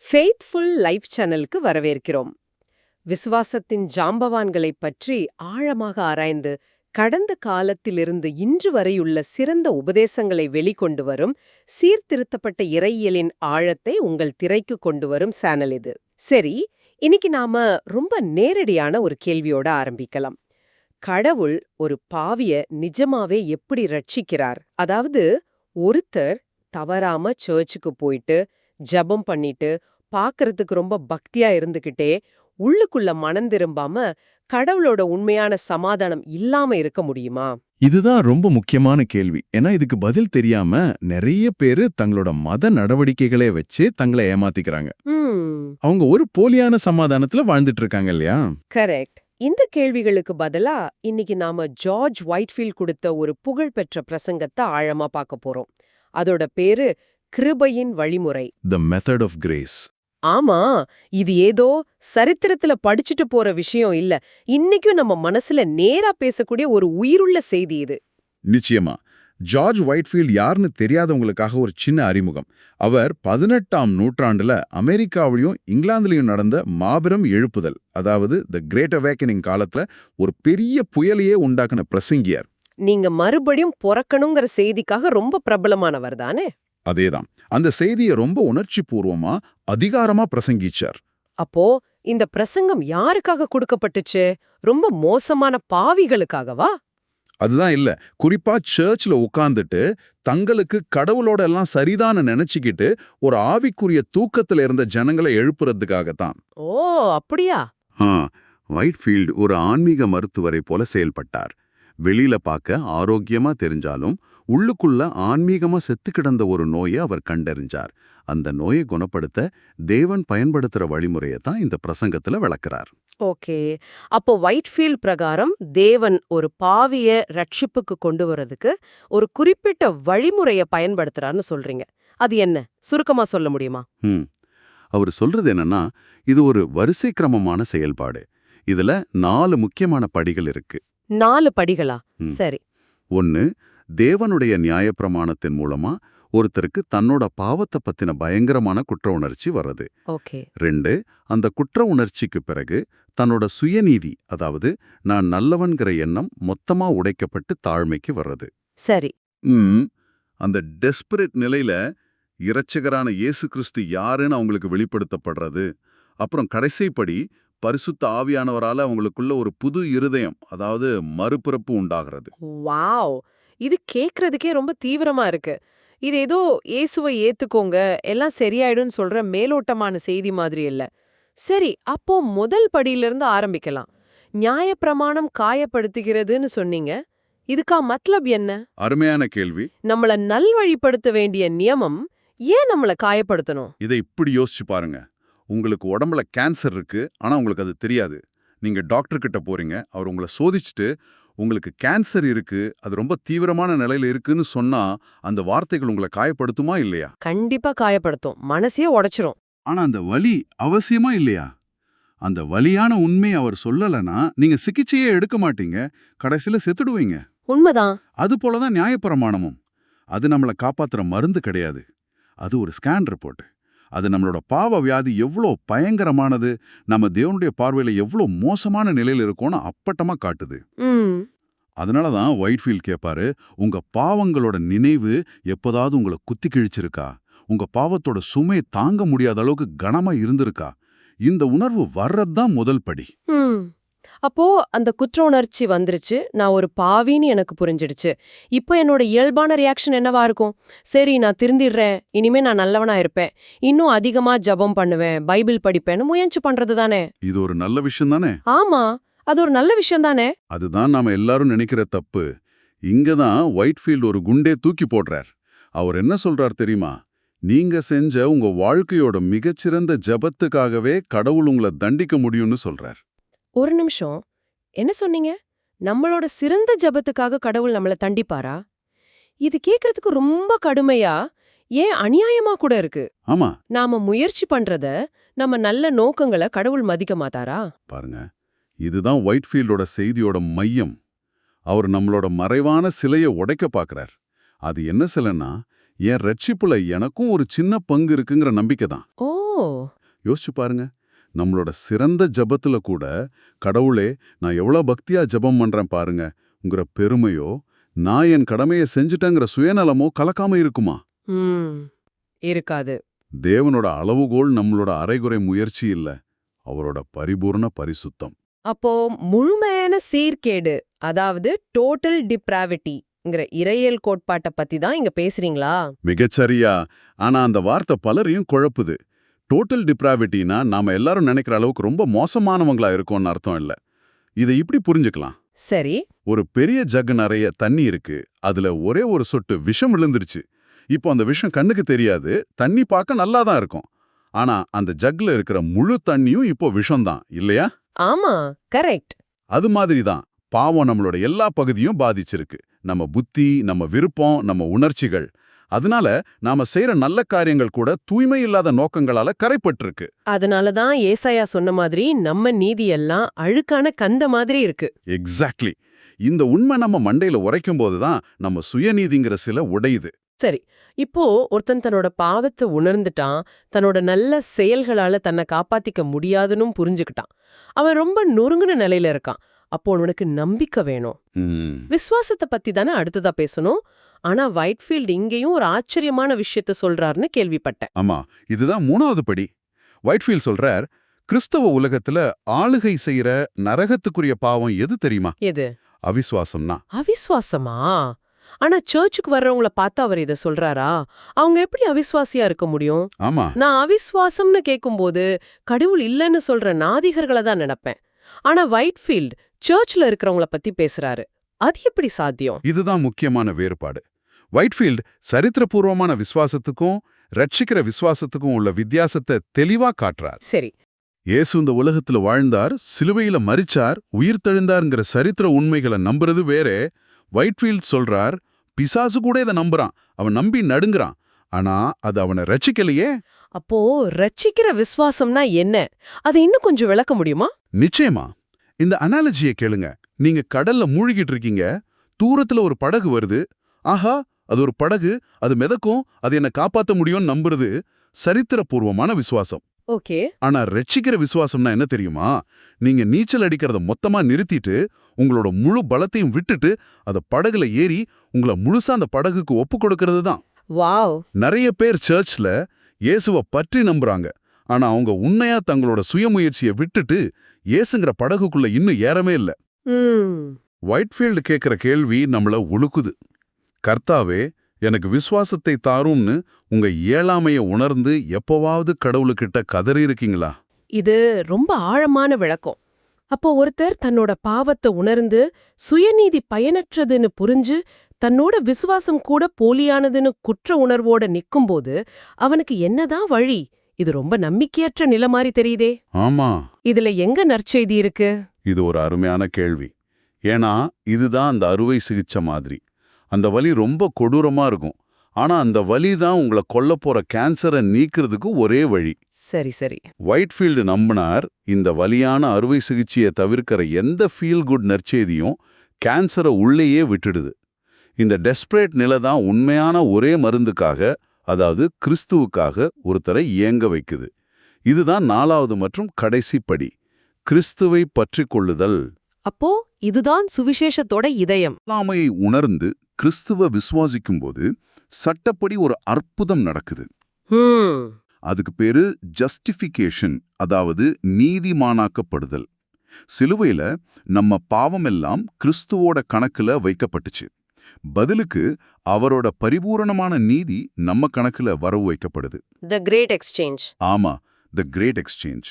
Faithful life சேனலுக்கு வரவேற்கிறோம். விசுவாசத்தின் ஜாம்பவான்களைப் பற்றி ஆழமாக ஆராய்ந்து கடந்த காலத்திலிருந்து இன்று வரையுள்ள சிறந்த உபதேசங்களை வெளிக்கொண்டு வரும் சீர்திருத்தப்பட்ட இறையியலின் ஆழத்தை உங்கள் திரைக்கு கொண்டு வரும் சேனல் இது. சரி, இன்னைக்கு நாம ரொம்ப நேரடியான ஒரு கேள்வியோட ஆரம்பிக்கலாம். கடவுள் ஒரு பாவிய நிஜமாவே எப்படி ரட்சிக்கிறார்? அதாவது ஒருத்தர் தவறாம சர்ச்சுக்கு போயிட்டு ஜெபம் பண்ணிட்டு பார்க்கறதுக்கு ரொம்ப பக்தியா இருந்துகிட்டே உள்ளுக்குள்ள மனம் திரும்பாம கடவுளோட உண்மையான சமாதானம் இல்லாம இருக்க முடியுமா? இதுதான் ரொம்ப முக்கியமான கேள்வி. ஏன்னா இதுக்கு பதில் தெரியாம நிறைய பேரு தங்களோட மத நடவடிக்கைகளே வச்சு தங்களை ஏமாத்திக்கிறாங்க. அவங்க ஒரு போலியான சமாதானத்துல வாழ்ந்துட்டு இருக்காங்க இல்லையா? கரெக்ட். இந்த கேள்விகளுக்கு பதிலா இன்னைக்கு நாம ஜார்ஜ் ஒயிட்ஃபீல்ட் கொடுத்த ஒரு புகழ்பெற்ற பிரசங்கத்தை ஆழமா பார்க்க போறோம். அதோட பேரு கிருபையின் வழிமுறை. The method of grace. ஆமா, இது ஏதோ சரித்திரத்துல படிச்சுட்டு போற விஷயம் இல்ல. இன்னைக்கும் நம்ம மனசுல நேரா பேசக்கூடிய ஒரு உயிருள்ள செய்தி இது. நிச்சயமா. ஜார்ஜ் ஒயிட்ஃபீல்ட் யாருன்னு தெரியாதவங்களுக்காக ஒரு சின்ன அறிமுகம். அவர் 18ஆம் நூற்றாண்டுல அமெரிக்காவிலையும் இங்கிலாந்துலயும் நடந்த மாபெரும் எழுப்புதல், அதாவது தி கிரேட் அவேக்கனிங் காலத்துல ஒரு பெரிய புயலையே உண்டாக்குன பிரசங்கியார். நீங்க மறுபடியும் பொறக்கணுங்கிற செய்திக்காக ரொம்ப பிரபலமானவர் தானே? அதேதான். அந்த செய்தியை ரொம்ப உணர்ச்சி பூர்வமா அதிகாரமா பிரசங்கிச்சார். அப்போ இந்த பிரசங்கம் யாருக்காக கொடுக்கப்பட்டுச்சு? ரொம்ப மோசமான பாவிகளுக்காகவா? அதுதான் இல்ல. குறிப்பா சர்ச்ல உட்கார்ந்துட்டு தங்களுக்கு கடவுளோட எல்லாம் சரிதான நினைச்சுக்கிட்டு ஒரு ஆவிக்குரிய தூக்கத்துல இருந்த ஜனங்களை எழுப்புறதுக்காகத்தான். ஓ, அப்படியா? ஒயிட்ஃபீல்ட் ஒரு ஆன்மீக மருத்துவரை போல செயல்பட்டார். வெளியில பார்க்க ஆரோக்கியமா தெரிஞ்சாலும் உள்ளுக்குள்ள ஆன்மீகமா செத்து கிடந்த ஒரு நோயை அவர் கண்டறிஞ்சார். அந்த நோயை குணப்படுத்த தேவன் பயன்படுத்துற வழிமுறையை தான் இந்த பிரசங்கத்துல விளக்குறார். ஓகே, அப்போ ஒயிட்ஃபீல்ட் பிரகாரம் தேவன் ஒரு பாவிய ரட்சிப்புக்கு கொண்டு வரதுக்கு ஒரு குறிப்பிட்ட வழிமுறைய பயன்படுத்துறான்னு சொல்றீங்க. அது என்ன, சுருக்கமா சொல்ல முடியுமா? அவர் சொல்றது என்னன்னா, இது ஒரு வரிசை கிரமமான செயல்பாடு. இதுல 4 முக்கியமான படிகள் இருக்கு. 4 படிகளா? சரி. 1, தேவனுடைய நியாயப்பிரமாணத்தின் மூலமா ஒருத்தருக்கு தன்னோட பாவத்தை பத்தின பயங்கரமான குற்ற உணர்ச்சி வர்றது. ஓகே. 2, அந்த குற்ற உணர்ச்சிக்கு பிறகு தன்னோட சுயநீதி, அதாவது நான் நல்லவன்கிற எண்ணம் மொத்தமா உடைக்கப்பட்டு தாழ்மைக்கு வர்றது. சரி. அந்த டெஸ்பரேட் நிலையில இரட்சகரான இயேசு கிறிஸ்து யாருன்னு அவங்களுக்கு வெளிப்படுத்தப்படுறது. அப்புறம் கடைசிப்படி பரிசுத்த ஆவியானவரால அவங்களுக்குள்ள ஒரு புது இருதயம், அதாவது மறுபிறப்பு உண்டாகிறது. வாவ், இது கேக்குறதுக்கே ரொம்ப தீவிரமா இருக்கு. இது ஏதோ இயேசுவை ஏத்துக்கோங்க எல்லாம் சரியாயிடும் சொல்ற மேலோட்டமான செய்தி மாதிரி இல்ல. சரி, அப்போ முதல் படியிலிருந்து ஆரம்பிக்கலாம். நியாயப்பிரமாணம் காயப்படுத்துகிறதுன்னு சொன்னீங்க. இதுக்கா மத்லப் என்ன? அருமையான கேள்வி. நம்மள நல்வழிப்படுத்த வேண்டிய நியமம் ஏன் நம்மள காயப்படுத்தணும்? இதை இப்படி யோசிச்சு பாருங்க. உங்களுக்கு உடம்புல கேன்சர் இருக்கு, ஆனா உங்களுக்கு அது தெரியாது. நீங்க டாக்டர் கிட்ட போறீங்க, அவர் உங்களை சோதிச்சுட்டு உங்களுக்கு கேன்சர் இருக்கு, அது ரொம்ப தீவிரமான நிலையில இருக்குன்னு சொன்னா அந்த வார்த்தைகள் உங்களை காயப்படுத்துமா இல்லையா? கண்டிப்பா காயப்படுத்தும், மனசையே உடைச்சிரும். ஆனா அந்த வலி அவசியமா இல்லையா? அந்த வலியான உண்மையை அவர் சொல்லலைன்னா நீங்க சிகிச்சையே எடுக்க மாட்டீங்க, கடைசியில செத்துடுவீங்க. உண்மைதான். அது போலதான் நியாயப்பிரமாணமும். அது நம்மளை காப்பாத்துற மருந்து கிடையாது. அது ஒரு ஸ்கேன் ரிப்போர்ட். அது நம்மளோட பாவ வியாதி எவ்வளோ பயங்கரமானது, நம்ம தேவனுடைய பார்வையில எவ்வளோ மோசமான நிலையில இருக்கோன்னு அப்பட்டமா காட்டுது. அதனாலதான் ஒயிட்ஃபீல்ட் கேட்பாரு, உங்க பாவங்களோட நினைவு எப்போதாவது உங்களை குத்தி கிழிச்சிருக்கா? உங்க பாவத்தோட சுமையை தாங்க முடியாத அளவுக்கு கனமா இருந்திருக்கா? இந்த உணர்வு வர்றதுதான் முதல் படி. அப்போ அந்த குற்ற உணர்ச்சி வந்துருச்சு, நான் ஒரு பாவின்னு எனக்கு புரிஞ்சிடுச்சு. இப்போ என்னோட இயல்பான ரியாக்ஷன் என்னவா இருக்கும்? சரி, நான் திருந்திடுறேன், இனிமே நான் நல்லவனா இருப்பேன், இன்னும் அதிகமா ஜெபம் பண்ணுவேன், பைபிள் படிப்பேன்னு முயற்சி பண்றது தானே? இது ஒரு நல்ல விஷயம் தானே? ஆமா, அது ஒரு நல்ல விஷயம் தானே? அதுதான் நாம எல்லாரும் நினைக்கிற தப்பு. இங்கதான் ஒயிட்ஃபீல்ட் ஒரு குண்டே தூக்கி போடுறார். அவர் என்ன சொல்றார் தெரியுமா? நீங்க செஞ்ச உங்க வாழ்க்கையோட மிகச்சிறந்த ஜெபத்துக்காகவே கடவுள் உங்களை தண்டிக்க முடியும்னு சொல்றார். ஒரு நிமிஷம், என்ன சொன்னீங்க? நம்மளோட சிறந்த ஜெபத்துக்காக கடவுள் நம்மள தண்டிப்பாரா? இது கேக்குறதுக்கு ரொம்ப கடுமையா, ஏன் அநியாயமா கூட இருக்கு. ஆமா, நாம முயற்சி பண்றத, நம்ம நல்ல நோக்கங்களை கடவுள் மதிக்க மாட்டாரா? பாருங்க, இதுதான் ஒயிட்ஃபீல்டோட செய்தியோட மையம். அவர் நம்மளோட மறைவான சிலையை உடைக்க பார்க்கறார். அது என்ன சிலைன்னா, என் ரட்சிப்புல எனக்கும் ஒரு சின்ன பங்கு இருக்குங்கிற நம்பிக்கை தான். ஓ, யோசிச்சு பாருங்க, நம்மளோட சிறந்த ஜெபத்துல கூட கடவுளே நான் எவ்வளோ பக்தியா ஜெபம் பண்றேன் பாருங்கங்கிற பெருமையோ நான் என் கடமையை செஞ்சுட்டேங்கிற சுயநலமோ கலக்காம இருக்குமா? இருக்காது. தேவனோட அளவுகோல் நம்மளோட அரைகுறை முயற்சி இல்ல, அவரோட பரிபூர்ண பரிசுத்தம். அப்போ முழுமையான சீர்கேடு, அதாவது டோட்டல் டிப்ராவிட்டிங்கிற இறையியல் கோட்பாட்டை பத்தி தான் இங்க பேசுறீங்களா? மிகச்சரியா. ஆனா அந்த வார்த்தை பலரையும் குழப்புது. டோட்டல் டிப்ராவிட்டினா நாம எல்லாரும் நினைக்கிற அளவுக்கு ரொம்ப மோசமானவங்களா இருக்கோம்னு அர்த்தம் இல்ல. இதை இப்படி புரிஞ்சுக்கலாம். சரி. ஒரு பெரிய ஜக் நிறைய தண்ணி இருக்கு, அதுல ஒரே ஒரு சொட்டு விஷம் விழுந்துருச்சு. இப்போ அந்த விஷம் கண்ணுக்கு தெரியாது, தண்ணி பார்க்க நல்லா தான் இருக்கும். ஆனா அந்த ஜக்ல இருக்கிற முழு தண்ணியும் இப்போ விஷம்தான், இல்லையா? ஆமா, கரெக்ட். அது மாதிரி தான் பாவம் நம்மளோட எல்லா பகுதியும் பாதிச்சிருக்கு. நம்ம புத்தி, நம்ம விருப்பம், நம்ம உணர்ச்சிகள். அதனால நாம செய்யற நல்ல காரியங்கள் கூட தூய்மை இல்லாத நோக்கங்களால கரைப்பட்டிருக்கு. அதனால தான் ஏசாயா சொன்ன மாதிரி நம்ம நீதி எல்லாம் அழுக்கான கந்த மாதிரி இருக்கு. எக்ஸாக்ட்லி. இந்த உண்மை நம்ம மண்டையில உரைக்கும் போதுதான் நம்ம சுயநீதிங்கிற சில உடையுது. சரி, இப்போ ஒருத்தன் தன்னோட பாவத்தை உணர்ந்துட்டான், தன்னோட நல்ல செயல்களால தன்னை காப்பாத்திக்க முடியாதுன்னு புரிஞ்சுக்கிட்டான். அவன் ரொம்ப நொறுங்குன நிலையில இருக்கான். அப்போ அவனுக்கு நம்பிக்கை வேணும். விசுவாசத்தை பத்தி தானே அடுத்ததா பேசணும். ஆனா வைட்ஃபீல்ட் இங்கேயும் ஒரு ஆச்சரியமான விஷயத்த சொல்றாருன்னு கேள்விப்பட்டேன். ஆமா, இதுதான் 3வது படி. வைட்ஃபீல்ட் சொல்றார், கிறிஸ்தவ உலகத்துல ஆளுகை செய்யற நரகத்துக்குரிய பாவம் எது தெரியுமா? எது? அவிசுவாசம்னா. அவிசுவாசமா? ஆனா சர்ச்சுக்கு வர்றவங்கள பார்த்து அவர் இத சொல்றாரா? அவங்க எப்படி அவிசுவாசியா இருக்க முடியும்? ஆமா, நான் அவிசுவாசம்னு கேட்கும்போது கடவுள் இல்லைன்னு சொல்ற நாதிகர்களை தான் நினைப்பேன். ஆனா வைட்ஃபீல்ட் சர்ச்ல இருக்கிறவங்கள பத்தி பேசுறாரு. அது எப்படி சாத்தியம்? இதுதான் முக்கியமான வேறுபாடு. வைட்ஃபீல்ட் சரித்திரபூர்வமான விசுவாசத்துக்கும் ரட்சிக்கிற விசுவாசத்துக்கும் உள்ள வித்தியாசத்தை தெளிவா காட்டுறார். சரி. இயேசு இந்த உலகத்துல வாழ்ந்தார், சிலுவையில மரிச்சார், உயிர் தெழுந்தார்ங்கிற சரித்திர உண்மைகளை நம்புறது வேற. வைட்ஃபீல்ட் சொல்றார், பிசாசு கூட இதை நம்புறான், அவன் நம்பி நடுங்குறான். ஆனா அது அவனை ரட்சிக்கலையே. அப்போ ரட்சிக்கிற விசுவாசம்னா என்ன? அதை இன்னும் கொஞ்சம் விளக்க முடியுமா? நிச்சயமா. இந்த அனாலஜியை கேளுங்க. நீங்க கடல்ல மூழ்கிட்டு இருக்கீங்க, தூரத்துல ஒரு படகு வருது. ஆஹா, அது ஒரு படகு, அது மிதக்கும், அது என்ன காப்பாத்த முடியும்னு நம்புறது சரித்திரபூர்வமான விசுவாசம். ஓகே. ஆனா ரட்சிக்கிற விசுவாசம்னா என்ன தெரியுமா? நீங்க நீச்சல் அடிக்கிறத மொத்தமா நிறுத்திட்டு உங்களோட முழு பலத்தையும் விட்டுட்டு அத படகுல ஏறி உங்களை முழுசா அந்த படகுக்கு ஒப்பு கொடுக்கிறது தான். வாவ். நிறைய பேர் சர்ச்ல இயேசுவை பற்றி நம்புறாங்க, ஆனா அவங்க உண்மையா தங்களோட சுயமுயற்சியை விட்டுட்டு இயேசுங்கிற படகுக்குள்ள இன்னும் ஏறவே இல்ல. வைட்ஃபீல்டு கேட்கிற கேள்வி நம்மள உழுக்குது. கர்த்தாவே, எனக்கு விசுவாசத்தை தாரும்னு உங்க இயலாமைய உணர்ந்து எப்பவாவது கடவுளுக்கிட்ட கதறி இருக்கீங்களா? இது ரொம்ப ஆழமான விளக்கம். அப்போ ஒருத்தர் தன்னோட பாவத்தை உணர்ந்து சுயநீதி பயனற்றதுன்னு புரிஞ்சு தன்னோட விசுவாசம் கூட போலியானதுன்னு குற்ற உணர்வோட நிக்கும்போது அவனுக்கு என்னதான் வழி? இது ரொம்ப நம்பிக்கையற்ற நிலை மாதிரி தெரியுதே. ஆமா, இதுல எங்க நற்செய்தி இருக்கு? இது ஒரு அருமையான கேள்வி. ஏன்னா இதுதான் அந்த அறுவை சிகிச்சை மாதிரி. அந்த வலி ரொம்ப கொடூரமா இருக்கும். ஆனா அந்த வலி தான் உங்களை கொல்ல போற கேன்சரை நீக்கிறதுக்கு ஒரே வழி. சரி சரி. வைட்ஃபீல்டு நம்பினார், இந்த வலியான அறுவை சிகிச்சையை தவிர்க்கிற எந்த ஃபீல் குட் நற்செய்தியும் கேன்சரை உள்ளேயே விட்டுடுது. இந்த டெஸ்பரேட் நிலை தான் உண்மையான ஒரே மருந்துக்காக, அதாவது கிறிஸ்துவுக்காக ஒருத்தரை இயங்க வைக்குது. இதுதான் 4வது மற்றும் கடைசி படி, கிறிஸ்துவை பற்றிக் கொள்ளுதல். அப்போ இதுதான் சுவிசேஷத்தோட இதயம். இயலாமையை உணர்ந்து கிறிஸ்துவ விசுவாசிக்கும்போது சட்டப்படி ஒரு அற்புதம் நடக்குது. அதுக்கு பேரு ஜஸ்டிஃபிகேஷன், அதாவது நீதிமானாக்கப்படுதல். சிலுவையில நம்ம பாவமெல்லாம் கிறிஸ்துவோட கணக்குல வைக்கப்பட்டுச்சு. பதிலுக்கு அவரோட பரிபூரணமான நீதி நம்ம கணக்குல வரவு வைக்கப்படுது. The Great Exchange. ஆமா, தி கிரேட் எக்ஸ்சேஞ்ச்.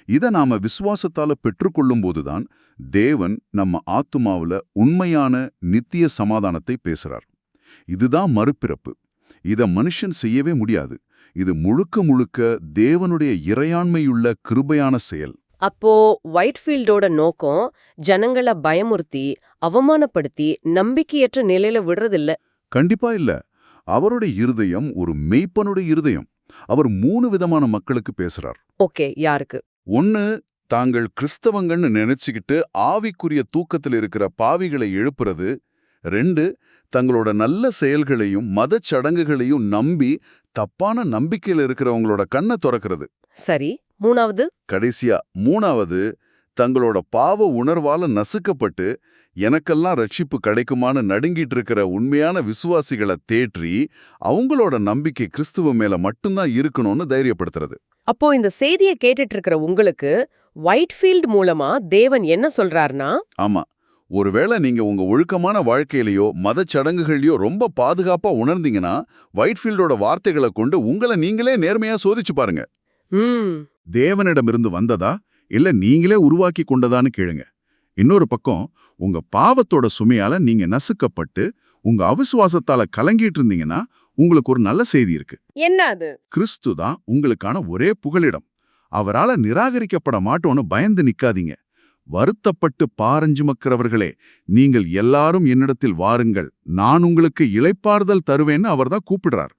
இதை நாம விசுவாசத்தால பெற்றுக்கொள்ளும் போதுதான் தேவன் நம்ம ஆத்துமாவுல உண்மையான நித்திய சமாதானத்தை பேசுறார். இதுதான் மறுபிறப்பு. இத மனுஷன் செய்யவே முடியாது. இது முழுக்க முழுக்க தேவனுடைய இறையாண்மையுள்ள கிருபையான செயல். அப்போ வைட்ஃபீல்டோட நோக்கம் ஜனங்களை பயமுறுத்தி அவமானப்படுத்தி நம்பிக்கையற்ற நிலையில விடுறதில்ல. கண்டிப்பா இல்ல. அவருடைய இருதயம் ஒரு மெய்ப்பனுடைய இருதயம். அவர் 3 விதமான மக்களுக்கு பேசுறார். ஓகே, யாருக்கு? 1, தாங்கள் கிறிஸ்தவங்கன்னு நினைச்சுக்கிட்டு ஆவிக்குரிய தூக்கத்தில் இருக்கிற பாவிகளை எழுப்புறது. 2, தங்களோட நல்ல செயல்களையும் மதச் சடங்குகளையும் நம்பி தப்பான நம்பிக்கையில் இருக்கிறவங்களோட கண்ணை திறக்கிறது. சரி, மூணாவது, கடைசியா மூணாவது, தங்களோட பாவ உணர்வால நசுக்கப்பட்டு எனக்கெல்லாம் ரட்சிப்பு கிடைக்குமான்னு நடுங்கிட்டு இருக்கிற உண்மையான விசுவாசிகளை தேற்றி அவங்களோட நம்பிக்கை கிறிஸ்துவ மேல மட்டும்தான் இருக்கணும்னு தைரியப்படுத்துறது. அப்போ இந்த செய்தியை கேட்டுட்டு இருக்கிற உங்களுக்கு ஒயிட்ஃபீல்ட் மூலமா தேவன் என்ன சொல்றாருன்னா, ஆமா, ஒருவேளை நீங்க உங்க ஒழுக்கமான வாழ்க்கையிலயோ மதச் சடங்குகள்லயோ ரொம்ப பாதுகாப்பா உணர்ந்தீங்கன்னா ஒயிட்ஃபீல்டோட வார்த்தைகளை கொண்டு உங்களை நீங்களே நேர்மையா சோதிச்சு பாருங்க. ம் தேவனிடமிருந்து வந்ததா இல்ல நீங்களே உருவாக்கி கொண்டதான்னு கேளுங்க. இன்னொரு பக்கம், உங்க பாவத்தோட சுமையால நீங்க நசுக்கப்பட்டு உங்க அவிசுவாசத்தால கலங்கிட்டு இருந்தீங்கன்னா உங்களுக்கு ஒரு நல்ல செய்தி இருக்கு. என்ன அது? கிறிஸ்து தான் உங்களுக்கான ஒரே புகலிடம். அவரால நிராகரிக்கப்பட மாட்டோன்னு பயந்து நிக்காதீங்க. வருத்தப்பட்டு பாரஞ்சுமக்கிறவர்களே, நீங்கள் எல்லாரும் என்னிடத்தில் வாருங்கள், நான் உங்களுக்கு இளைப்பாறுதல் தருவேன்னு அவர்தான் கூப்பிடுறார்.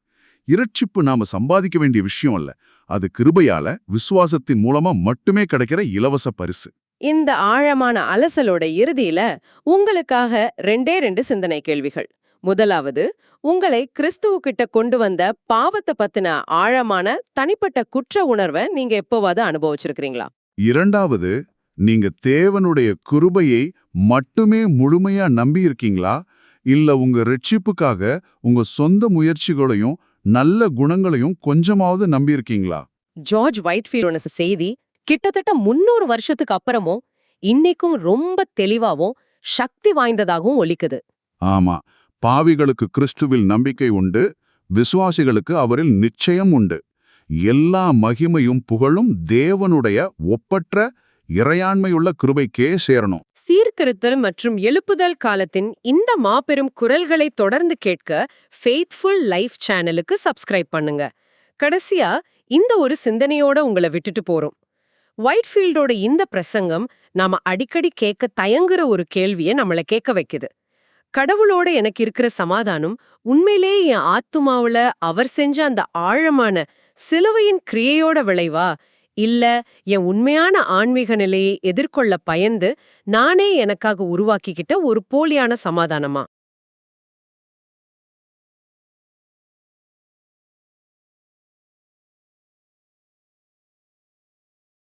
இரட்சிப்பு நாம சம்பாதிக்க வேண்டிய விஷயம் அல்ல, அது கிருபையால விசுவாசத்தின் மூலமா மட்டுமே கிடைக்கிற இலவச பரிசு. இந்த ஆழமான அலசலோட இறுதியில உங்களுக்காக 2 சிந்தனை கேள்விகள். முதலாவது, உங்களை கிறிஸ்துவுக்கிட்ட கொண்டு வந்த பாவத்தை பத்தின ஆழமான தனிப்பட்ட குற்ற உணர்வை நீங்க எப்போவாது அனுபவிச்சிருக்கிறீங்களா? இரண்டாவது, நீங்க தேவனுடைய கிருபையை மட்டுமே முழுமையா நம்பியிருக்கீங்களா, இல்ல உங்க ரட்சிப்புக்காக உங்க சொந்த முயற்சிகளையும் நல்ல குணங்களையும் கொஞ்சமாவது நம்பியிருக்கீங்களா? ஜார்ஜ் ஒயிட்ஃபீல்டோட செய்தி கிட்டத்தட்ட 300 வருஷத்துக்கு அப்புறமும் இன்னைக்கும் ரொம்ப தெளிவாவும் சக்தி வாய்ந்ததாகவும் ஒலிக்குது. ஆமா, பாவிகளுக்கு கிறிஸ்துவில் நம்பிக்கை உண்டு, விசுவாசிகளுக்கு அவரில் நிச்சயம் உண்டு. எல்லா மகிமையும் புகழும் தேவனுடைய ஒப்பற்ற இறையாண்மையுள்ள கிருபைக்கே சேரணும். சீர்திருத்தல் மற்றும் எழுப்புதல் காலத்தின் இந்த மாபெரும் குரல்களை தொடர்ந்து கேட்க ஃபெய்த்ஃபுல் லைஃப் சேனலுக்கு சப்ஸ்கிரைப் பண்ணுங்க. கடைசியா இந்த ஒரு சிந்தனையோட உங்களை விட்டுட்டு போறோம். ஒயிட்ஃபீல்டோட இந்த பிரசங்கம் நாம அடிக்கடி கேட்க தயங்குற ஒரு கேள்வியை நம்மளை கேட்க வைக்குது. கடவுளோட எனக்கு இருக்கிற சமாதானம் உண்மையிலேயே என் ஆத்துமாவுல அவர் செஞ்ச அந்த ஆழமான சிலுவையின் கிரியையோட விளைவா, இல்ல என் உண்மையான ஆன்மீக நிலையை எதிர்கொள்ள பயந்து நானே எனக்காக உருவாக்கிக்கிட்ட ஒரு போலியான சமாதானமா?